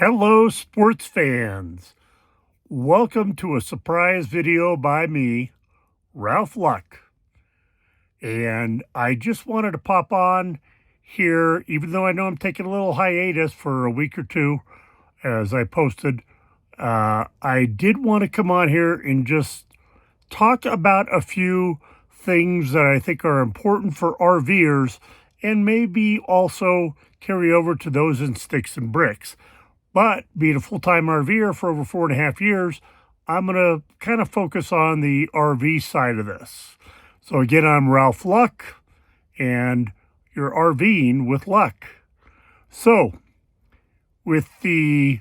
Hello, sports fans. Welcome to a surprise video by me, Ralph Luck. And I just wanted to pop on here, even though I know I'm taking a little hiatus for a week or two, as I posted. I did want to come on here and just talk about a few things that I think are important for RVers and maybe also carry over to those in sticks and bricks. But being a full-time RVer for over 4.5 years, I'm going to kind of focus on the RV side of this. So again, I'm Ralph Luck, and you're RVing with Luck. So with the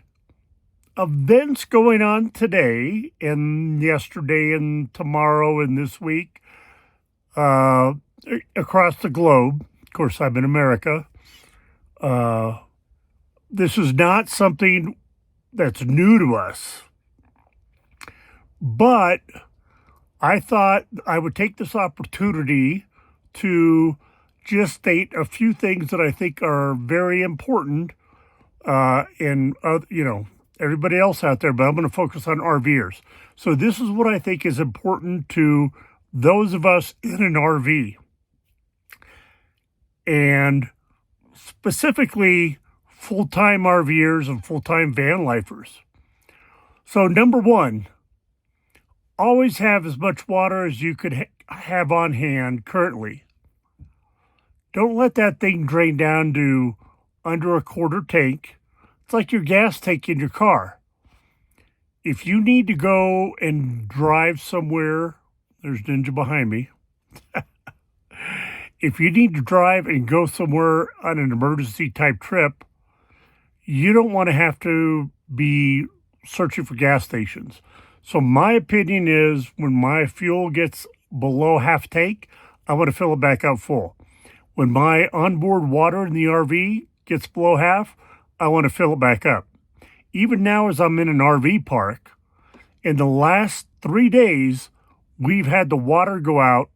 events going on today and yesterday and tomorrow and this week across the globe, of course, I'm in America, this is not something that's new to us, but I thought I would take this opportunity to just state a few things that I think are very important in, everybody else out there, but I'm going to focus on RVers. So this is what I think is important to those of us in an RV, and specifically full-time RVers and full-time van lifers. So number one, always have as much water as you could have on hand currently. Don't let that thing drain down to under a quarter tank. It's like your gas tank in your car. If you need to go and drive somewhere, there's Ninja behind me. If you need to drive and go somewhere on an emergency type trip, you don't want to have to be searching for gas stations. So my opinion is when my fuel gets below half tank, I want to fill it back up full. When my onboard water in the RV gets below half, I want to fill it back up. Even now as I'm in an RV park, in the last 3 days, we've had the water go out,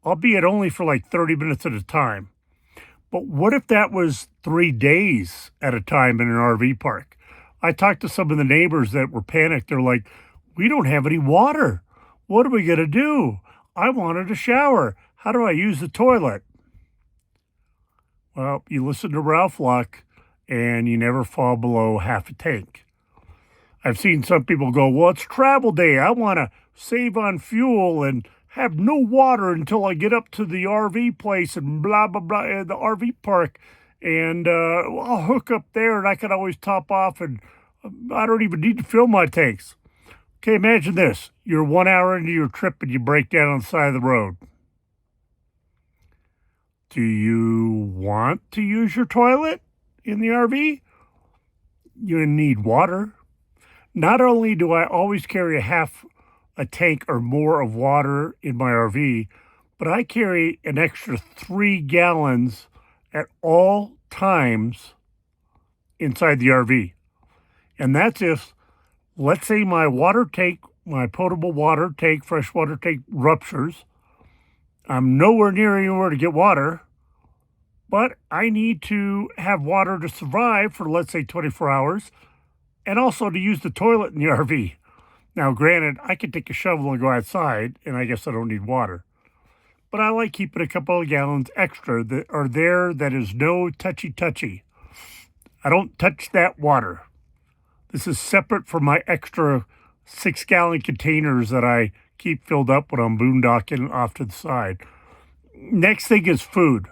albeit only for like 30 minutes at a time. But what if that was 3 days at a time in an RV park? I talked to some of the neighbors that were panicked. They're like, we don't have any water. What are we going to do? I wanted a shower. How do I use the toilet? Well, you listen to Ralph Luck and you never fall below half a tank. I've seen some people go, well, it's travel day. I want to save on fuel and have no water until I get up to the RV place and blah, blah, blah, the RV park. And I'll hook up there and I can always top off and I don't even need to fill my tanks. Okay, imagine this. You're 1 hour into your trip and you break down on the side of the road. Do you want to use your toilet in the RV? You need water. Not only do I always carry a tank or more of water in my RV, but I carry an extra 3 gallons at all times inside the RV. And that's if, let's say my water tank, my potable water tank, freshwater tank ruptures. I'm nowhere near anywhere to get water, but I need to have water to survive for, let's say, 24 hours, and also to use the toilet in the RV. Now, granted, I can take a shovel and go outside, and I guess I don't need water. But I like keeping a couple of gallons extra that are there that is no touchy-touchy. I don't touch that water. This is separate from my extra 6-gallon containers that I keep filled up when I'm boondocking off to the side. Next thing is food.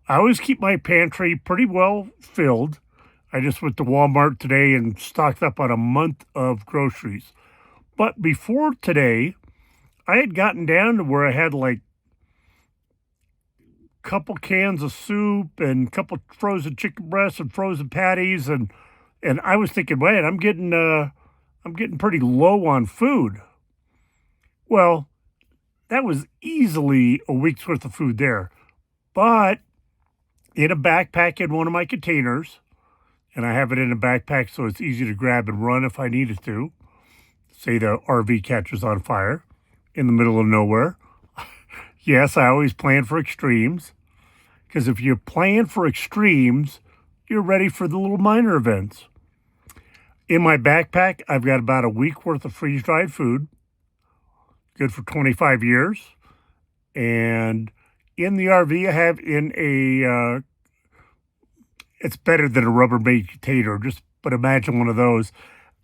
I always keep my pantry pretty well filled. I just went to Walmart today and stocked up on a month of groceries. But before today, I had gotten down to where I had like a couple cans of soup and a couple frozen chicken breasts and frozen patties. And I was thinking, wait, I'm getting pretty low on food. Well, that was easily a week's worth of food there. But in a backpack in one of my containers, and I have it in a backpack so it's easy to grab and run if I needed to. Say the RV catches on fire in the middle of nowhere. Yes, I always plan for extremes, because if you plan for extremes, you're ready for the little minor events. In my backpack, I've got about a week worth of freeze-dried food, good for 25 years. And in the RV, I have in a, it's better than a Rubbermaid container, but imagine one of those.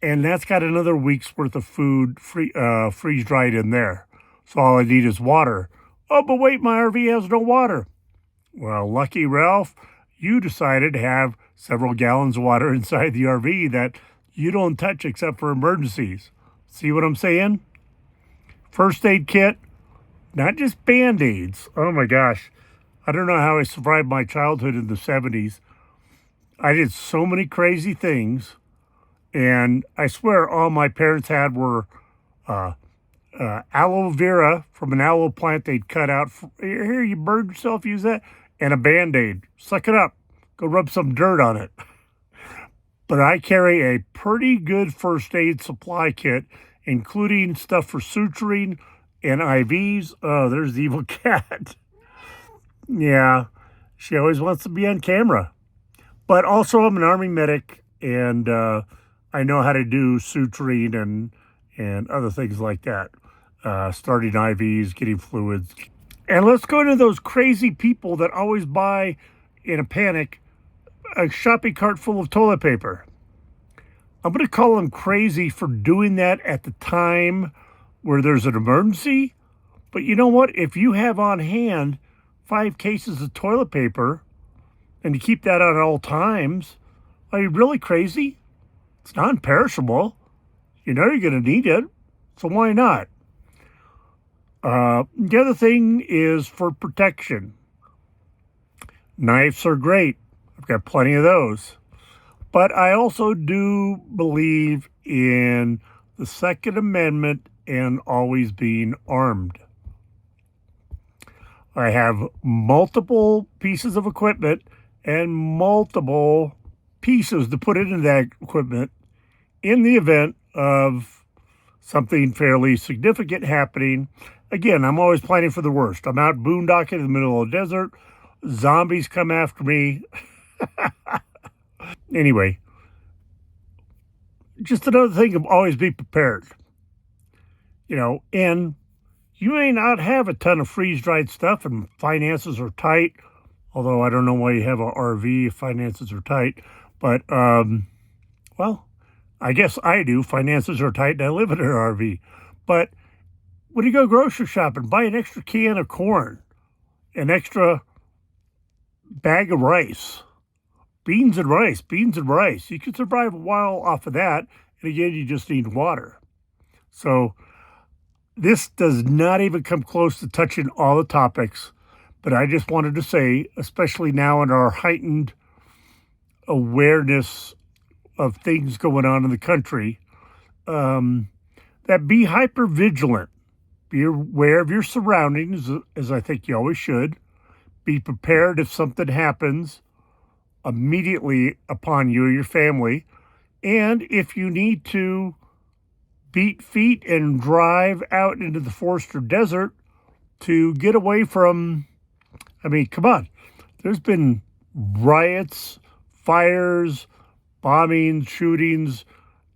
And that's got another week's worth of food freeze-dried in there. So all I need is water. Oh, but wait, my RV has no water. Well, lucky Ralph, you decided to have several gallons of water inside the RV that you don't touch except for emergencies. See what I'm saying? First aid kit, not just Band-Aids. Oh my gosh. I don't know how I survived my childhood in the 70s. I did so many crazy things. And I swear all my parents had were aloe vera from an aloe plant they'd cut out. Here, you burned yourself, use that. And a Band-Aid. Suck it up. Go rub some dirt on it. But I carry a pretty good first aid supply kit, including stuff for suturing and IVs. Oh, there's the evil cat. Yeah, she always wants to be on camera. But also, I'm an Army medic, and I know how to do suturing and other things like that. Starting IVs, getting fluids. And let's go into those crazy people that always buy, in a panic, a shopping cart full of toilet paper. I'm going to call them crazy for doing that at the time where there's an emergency. But you know what? If you have on hand 5 cases of toilet paper and you keep that at all times, are you really crazy? It's non-perishable. You know you're going to need it, so why not? The other thing is for protection. Knives are great. I've got plenty of those. But I also do believe in the Second Amendment and always being armed. I have multiple pieces of equipment and multiple pieces to put into that equipment in the event of something fairly significant happening. Again, I'm always planning for the worst. I'm out boondocking in the middle of the desert. Zombies come after me. Anyway, just another thing of always be prepared. You know, and you may not have a ton of freeze-dried stuff and finances are tight, although I don't know why you have an RV if finances are tight. But, well, I guess I do. Finances are tight and I live in an RV. But when you go grocery shopping, buy an extra can of corn, an extra bag of rice, beans and rice. You can survive a while off of that. And again, you just need water. So this does not even come close to touching all the topics. But I just wanted to say, especially now in our heightened awareness of things going on in the country, that be hyper vigilant. Be aware of your surroundings, as I think you always should. Be prepared if something happens immediately upon you or your family. And if you need to beat feet and drive out into the forest or desert to get away from, I mean, come on. There's been riots, fires, bombings, shootings,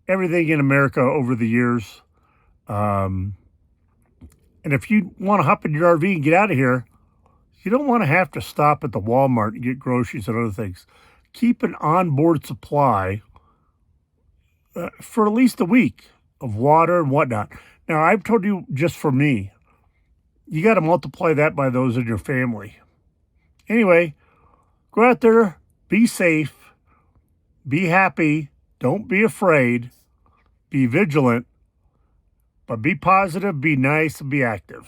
everything in America over the years. And if you want to hop in your RV and get out of here, you don't want to have to stop at the Walmart and get groceries and other things. Keep an onboard supply for at least a week of water and whatnot. Now, I've told you just for me, you got to multiply that by those in your family. Anyway, go out there, be safe, be happy, don't be afraid, be vigilant, but be positive, be nice, and be active.